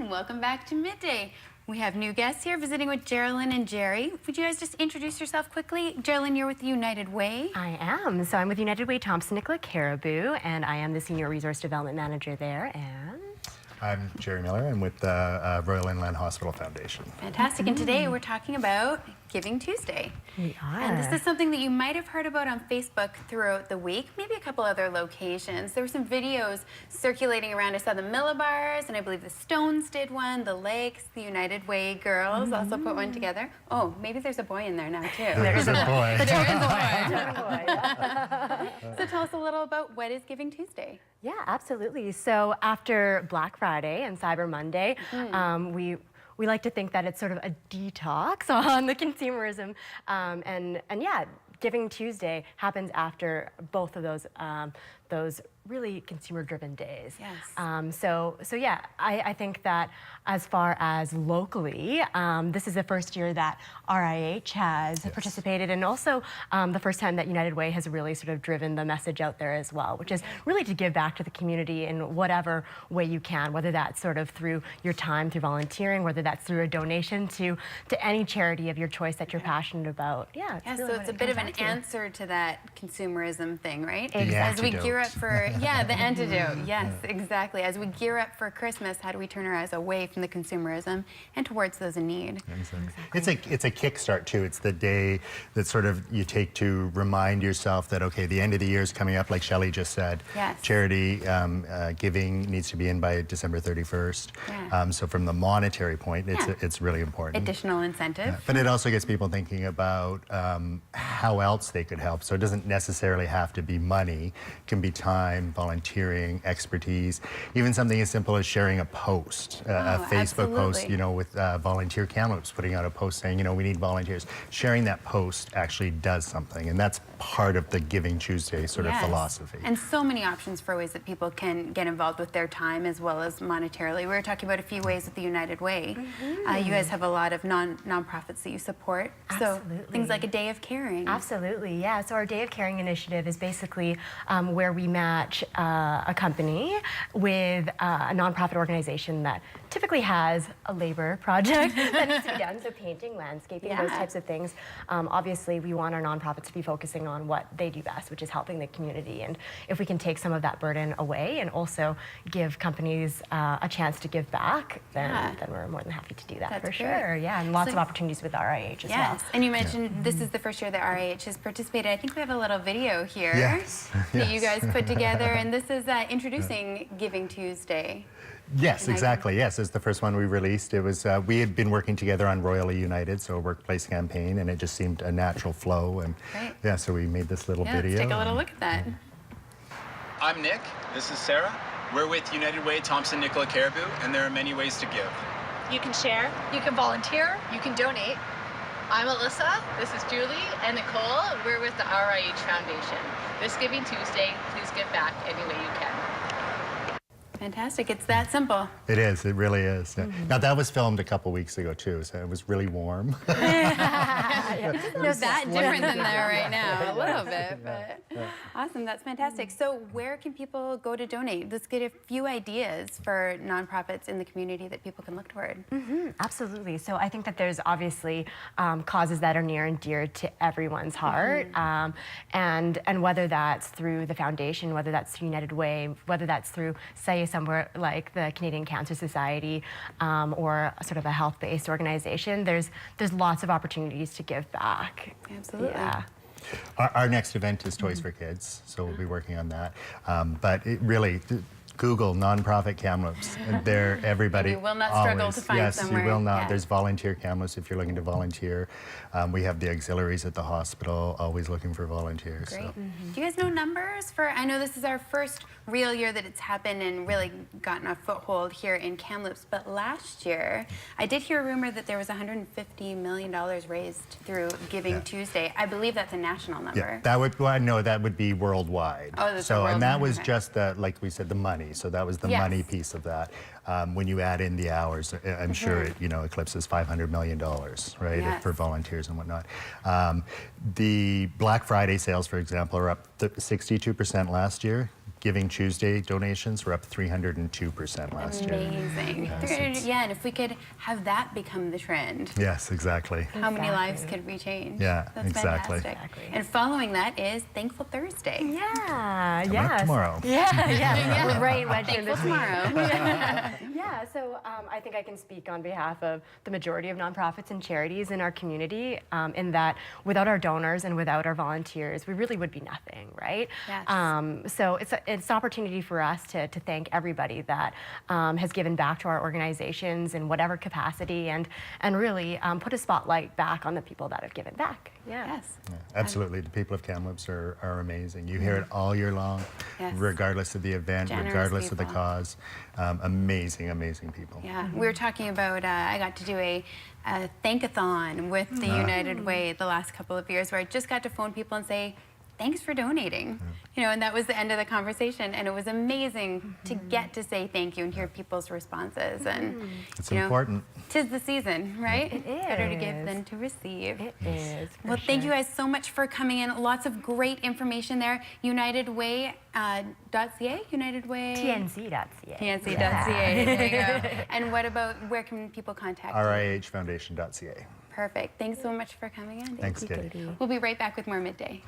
and welcome back to Midday. We have new guests here visiting with Geraldine and Jerry. Would you guys just introduce yourself quickly? Geraldine, you're with United Way. I am. So I'm with United Way Thompson Nicola Caribou, and I am the Senior Resource Development Manager there. And I'm Jerry Miller. I'm with the Royal Inland Hospital Foundation. Fantastic. And today we're talking about Giving Tuesday. We are. And this is something that you might have heard about on Facebook throughout the week, maybe a couple other locations. There were some videos circulating around. I saw the Millibars, and I believe the Stones did one, the Lakes, the United Way girls also put one together. Oh, maybe there's a boy in there now, too. There's a boy. There is a boy. So tell us a little about what is Giving Tuesday. Yeah, absolutely. So after Black Friday and Cyber Monday, we like to think that it's sort of a detox on the consumerism, and yeah, Giving Tuesday happens after both of those really consumer-driven days. Yes. So yeah, I think that as far as locally, this is the first year that RIH has participated, and also the first time that United Way has really sort of driven the message out there as well, which is really to give back to the community in whatever way you can, whether that's sort of through your time, through volunteering, whether that's through a donation to any charity of your choice that you're passionate about. Yeah, Yeah, really so it's a bit of an answer to that consumerism thing, right? Exactly. As we gear up for, yeah, the antidote. Yes, exactly. As we gear up for Christmas, how do we turn our eyes away from the consumerism and towards those in need? Exactly. It's a kickstart too. It's the day that sort of you take to remind yourself that, okay, the end of the year is coming up, like Shelley just said. Yes. Charity giving needs to be in by December 31st. Yeah. So from the monetary point, it's really important. Additional incentive. But it also gets people thinking about how else they could help. So it doesn't necessarily have to be money. It can be time, volunteering, expertise, even something as simple as sharing a post, a Facebook post, you know, with Volunteer Kamloops putting out a post saying, you know, we need volunteers. Sharing that post actually does something, and that's part of the Giving Tuesday sort of philosophy. And so many options for ways that people can get involved with their time as well as monetarily. We were talking about a few ways with the United Way. You guys have a lot of nonprofits that you support. Absolutely. So things like a Day of Caring. Absolutely, yeah. So our Day of Caring initiative is basically where we match a company with a nonprofit organization that typically has a labor project that needs to be done, so painting, landscaping, those types of things. Obviously, we want our nonprofits to be focusing on what they do best, which is helping the community. And if we can take some of that burden away and also give companies a chance to give back, then we're more than happy to do that. That's for sure. Yeah, and lots of opportunities with RIH as well. Yes, and you mentioned this is the first year that RIH has participated. I think we have a little video here that you guys put together, and this is introducing Giving Tuesday. Yes, exactly. Yes, it's the first one we released. It was we had been working together on Royally United, so a workplace campaign, and it just seemed a natural flow. And yeah, so we made this little video. Let's take a little look at that. I'm Nick. This is Sarah. We're with United Way Thompson Nicola Caribou, and there are many ways to give. You can share, you can volunteer, you can donate. I'm Alyssa, this is Julie, and Nicole. We're with the RIH Foundation. This Giving Tuesday, please give back any way you can. Fantastic. It's that simple. It is. It really is. Now, that was filmed a couple weeks ago, too, so it was really warm. It's not that different than there right now, a little bit, but awesome. That's fantastic. So where can people go to donate? Let's get a few ideas for nonprofits in the community that people can look toward. Absolutely. So I think that there's obviously causes that are near and dear to everyone's heart, and whether that's through the foundation, whether that's through United Way, whether that's through, say, somewhere like the Canadian Cancer Society or sort of a health-based organization, there's lots of opportunities to give back. Absolutely. Yeah. Our next event is Toys for Kids, so we'll be working on that. But it really, Google nonprofit Kamloops. They're everybody. And you will not struggle to find somewhere. Yes, you will not. There's Volunteer Kamloops if you're looking to volunteer. We have the auxiliaries at the hospital, always looking for volunteers. Great. So. Do you guys know numbers for? I know this is our first real year that it's happened and really gotten a foothold here in Kamloops. But last year, I did hear a rumor that there was $150 million raised through Giving Tuesday. I believe that's a national number. Yeah, that would. Well, no, that would be worldwide. Oh, that's so, and that was okay. just the, like we said, the money. So that was the money piece of that. When you add in the hours, I'm sure it, you know, eclipses $500 million, right, for volunteers and whatnot. The Black Friday sales, for example, are up 62% last year. Giving Tuesday donations were up 302% last year. Amazing. Yeah, and if we could have that become the trend, Yes, exactly. how many lives could we change? Yeah, That's exactly. fantastic. And following that is Thankful Thursday. Yeah, Coming up yes. tomorrow. Yeah. We're right wedged in Thankful between. tomorrow. Yeah, so I think I can speak on behalf of the majority of nonprofits and charities in our community in that without our donors and without our volunteers, we really would be nothing, right? Yes. So it's an opportunity for us to thank everybody that has given back to our organizations in whatever capacity and really put a spotlight back on the people that have given back. Yeah. Yes. Yeah, absolutely. The people of Kamloops are amazing. You hear it all year long, Yes. regardless of the event, Generous regardless of the people. cause. Amazing, amazing people. Yeah, we were talking about, I got to do a thankathon with the United Way the last couple of years where I just got to phone people and say, thanks for donating. You know, and that was the end of the conversation. And it was amazing to get to say thank you and hear people's responses. And It's you know, important. 'tis the season, right? It Better to give is. than to receive. It is. Well, thank you guys so much for coming in. Lots of great information there. UnitedWay.ca? United Way? TNC.ca. TNC.ca. There you go. And what about, where can people contact you? RIHfoundation.ca. Perfect. Thanks so much for coming in. Thanks, Katie. We'll be right back with more Midday.